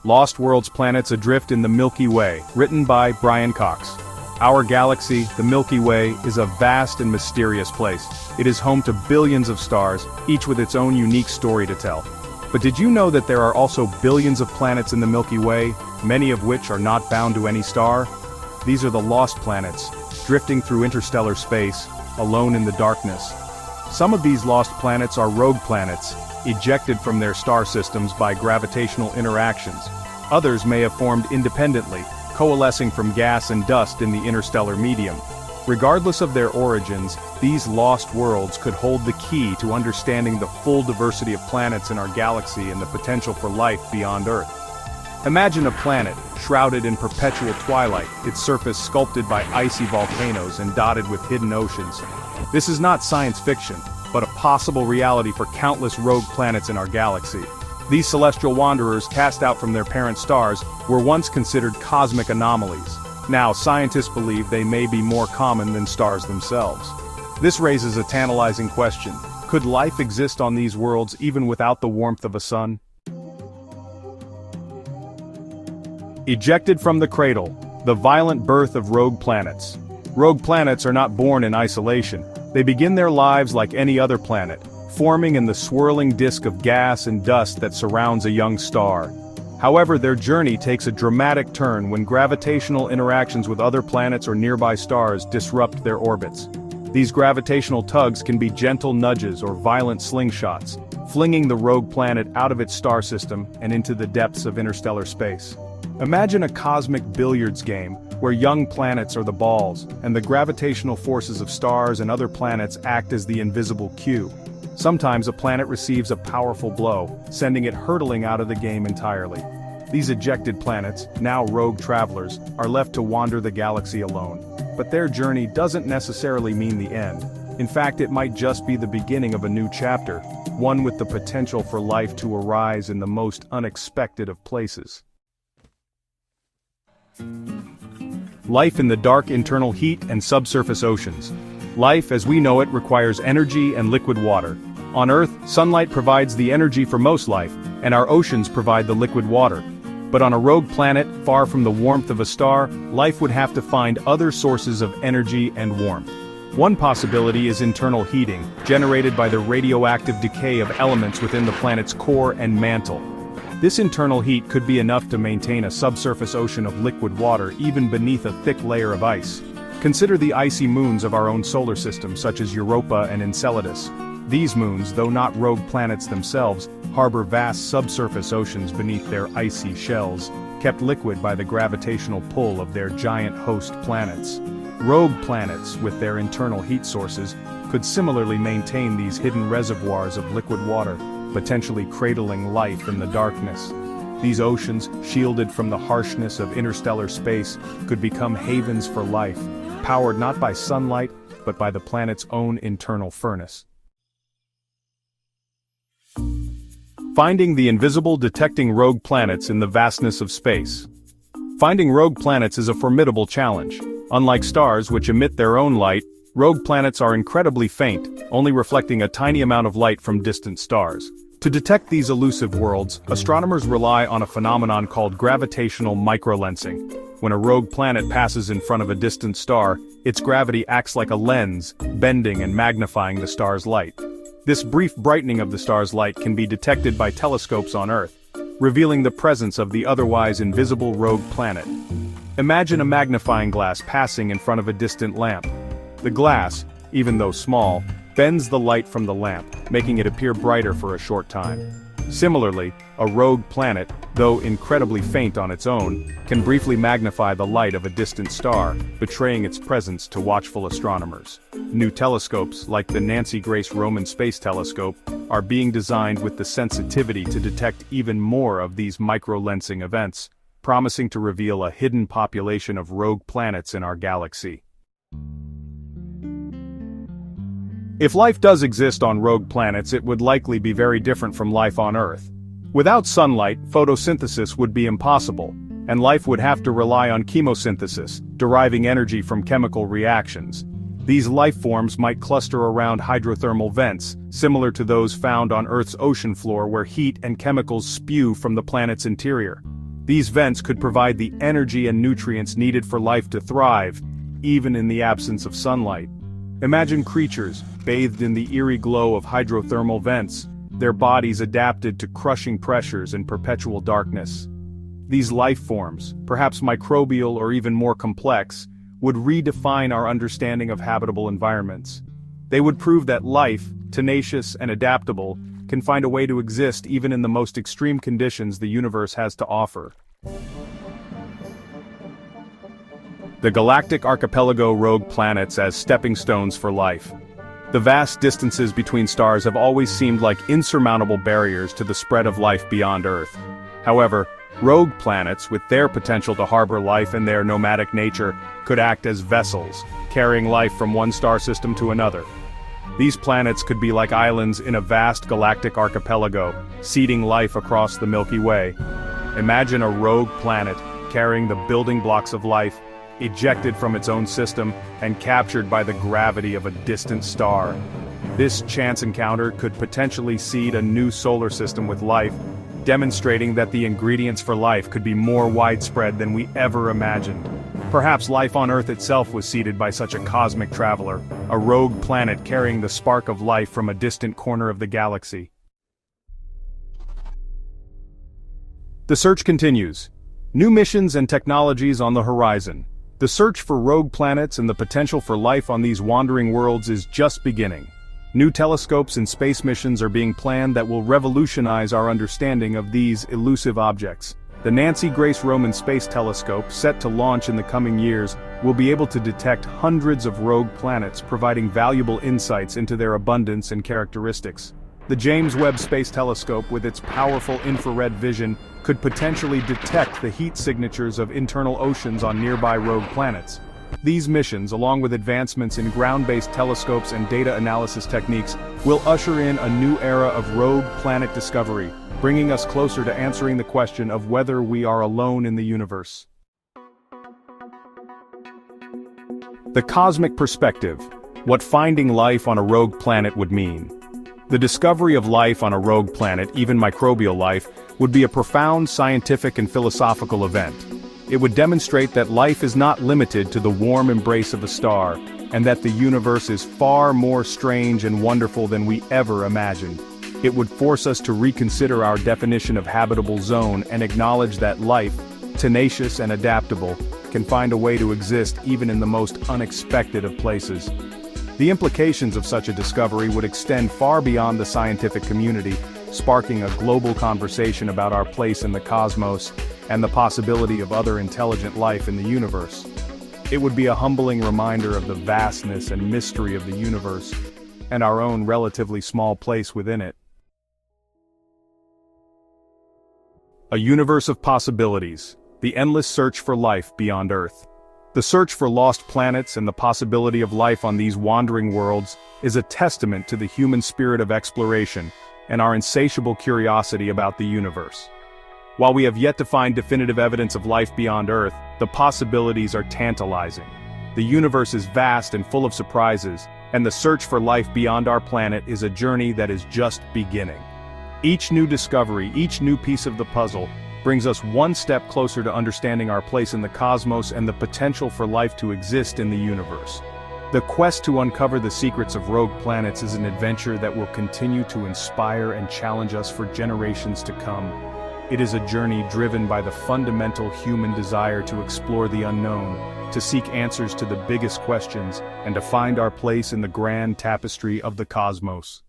Lost Worlds Planets Adrift in the Milky Way, written by Brian Cox. Our galaxy, the Milky Way, is a vast and mysterious place. It is home to billions of stars, each with its own unique story to tell. But did you know that there are also billions of planets in the Milky Way, many of which are not bound to any star? These are the lost planets, drifting through interstellar space, alone in the darkness. Some of these lost planets are rogue planets, ejected from their star systems by gravitational interactions. Others may have formed independently, coalescing from gas and dust in the interstellar medium. Regardless of their origins, these lost worlds could hold the key to understanding the full diversity of planets in our galaxy and the potential for life beyond Earth. Imagine a planet, shrouded in perpetual twilight, its surface sculpted by icy volcanoes and dotted with hidden oceans. This is not science fiction, but a possible reality for countless rogue planets in our galaxy. These celestial wanderers cast out from their parent stars were once considered cosmic anomalies. Now scientists believe they may be more common than stars themselves. This raises a tantalizing question. Could life exist on these worlds even without the warmth of a sun? Ejected from the cradle, the violent birth of rogue planets. Rogue planets are not born in isolation. They begin their lives like any other planet, forming in the swirling disk of gas and dust that surrounds a young star. However, their journey takes a dramatic turn when gravitational interactions with other planets or nearby stars disrupt their orbits. These gravitational tugs can be gentle nudges or violent slingshots, flinging the rogue planet out of its star system and into the depths of interstellar space. Imagine a cosmic billiards game, where young planets are the balls, and the gravitational forces of stars and other planets act as the invisible cue. Sometimes a planet receives a powerful blow, sending it hurtling out of the game entirely. These ejected planets, now rogue travelers, are left to wander the galaxy alone. But their journey doesn't necessarily mean the end. In fact, it might just be the beginning of a new chapter, one with the potential for life to arise in the most unexpected of places. Life in the dark internal heat and subsurface oceans. Life as we know it requires energy and liquid water. On Earth, sunlight provides the energy for most life, and our oceans provide the liquid water. But on a rogue planet, far from the warmth of a star, life would have to find other sources of energy and warmth. One possibility is internal heating, generated by the radioactive decay of elements within the planet's core and mantle. This internal heat could be enough to maintain a subsurface ocean of liquid water even beneath a thick layer of ice. Consider the icy moons of our own solar system, such as Europa and Enceladus. These moons, though not rogue planets themselves, harbor vast subsurface oceans beneath their icy shells, kept liquid by the gravitational pull of their giant host planets. Rogue planets, with their internal heat sources, could similarly maintain these hidden reservoirs of liquid water, potentially cradling life in the darkness. These oceans, shielded from the harshness of interstellar space, could become havens for life, powered not by sunlight, but by the planet's own internal furnace. Finding the invisible, detecting rogue planets in the vastness of space. Finding rogue planets is a formidable challenge. Unlike stars which emit their own light, rogue planets are incredibly faint, only reflecting a tiny amount of light from distant stars. To detect these elusive worlds, astronomers rely on a phenomenon called gravitational microlensing. When a rogue planet passes in front of a distant star, its gravity acts like a lens, bending and magnifying the star's light. This brief brightening of the star's light can be detected by telescopes on Earth, revealing the presence of the otherwise invisible rogue planet. Imagine a magnifying glass passing in front of a distant lamp. The glass, even though small, bends the light from the lamp, making it appear brighter for a short time. Similarly, a rogue planet, though incredibly faint on its own, can briefly magnify the light of a distant star, betraying its presence to watchful astronomers. New telescopes, like the Nancy Grace Roman Space Telescope, are being designed with the sensitivity to detect even more of these microlensing events, promising to reveal a hidden population of rogue planets in our galaxy. If life does exist on rogue planets, it would likely be very different from life on Earth. Without sunlight, photosynthesis would be impossible, and life would have to rely on chemosynthesis, deriving energy from chemical reactions. These life forms might cluster around hydrothermal vents, similar to those found on Earth's ocean floor where heat and chemicals spew from the planet's interior. These vents could provide the energy and nutrients needed for life to thrive, even in the absence of sunlight. Imagine creatures, bathed in the eerie glow of hydrothermal vents, their bodies adapted to crushing pressures and perpetual darkness. These life forms, perhaps microbial or even more complex, would redefine our understanding of habitable environments. They would prove that life, tenacious and adaptable, can find a way to exist even in the most extreme conditions the universe has to offer. The galactic archipelago rogue planets as stepping stones for life. The vast distances between stars have always seemed like insurmountable barriers to the spread of life beyond Earth. However, rogue planets, with their potential to harbor life and their nomadic nature, could act as vessels, carrying life from one star system to another. These planets could be like islands in a vast galactic archipelago, seeding life across the Milky Way. Imagine a rogue planet, carrying the building blocks of life, ejected from its own system, and captured by the gravity of a distant star. This chance encounter could potentially seed a new solar system with life, demonstrating that the ingredients for life could be more widespread than we ever imagined. Perhaps life on Earth itself was seeded by such a cosmic traveler, a rogue planet carrying the spark of life from a distant corner of the galaxy. The search continues. New missions and technologies on the horizon. The search for rogue planets and the potential for life on these wandering worlds is just beginning. New telescopes and space missions are being planned that will revolutionize our understanding of these elusive objects. The Nancy Grace Roman Space Telescope, set to launch in the coming years, will be able to detect hundreds of rogue planets, providing valuable insights into their abundance and characteristics. The James Webb Space Telescope, with its powerful infrared vision, could potentially detect the heat signatures of internal oceans on nearby rogue planets. These missions, along with advancements in ground-based telescopes and data analysis techniques, will usher in a new era of rogue planet discovery, bringing us closer to answering the question of whether we are alone in the universe. The cosmic perspective: what finding life on a rogue planet would mean. The discovery of life on a rogue planet, even microbial life, would be a profound scientific and philosophical event. It would demonstrate that life is not limited to the warm embrace of a star, and that the universe is far more strange and wonderful than we ever imagined. It would force us to reconsider our definition of habitable zone and acknowledge that life, tenacious and adaptable, can find a way to exist even in the most unexpected of places. The implications of such a discovery would extend far beyond the scientific community, sparking a global conversation about our place in the cosmos and the possibility of other intelligent life in the universe. It would be a humbling reminder of the vastness and mystery of the universe, and our own relatively small place within it. A universe of possibilities, the endless search for life beyond Earth. The search for lost planets and the possibility of life on these wandering worlds is a testament to the human spirit of exploration and our insatiable curiosity about the universe. While we have yet to find definitive evidence of life beyond Earth, the possibilities are tantalizing. The universe is vast and full of surprises, and the search for life beyond our planet is a journey that is just beginning. Each new discovery, each new piece of the puzzle, brings us one step closer to understanding our place in the cosmos and the potential for life to exist in the universe. The quest to uncover the secrets of rogue planets is an adventure that will continue to inspire and challenge us for generations to come. It is a journey driven by the fundamental human desire to explore the unknown, to seek answers to the biggest questions, and to find our place in the grand tapestry of the cosmos.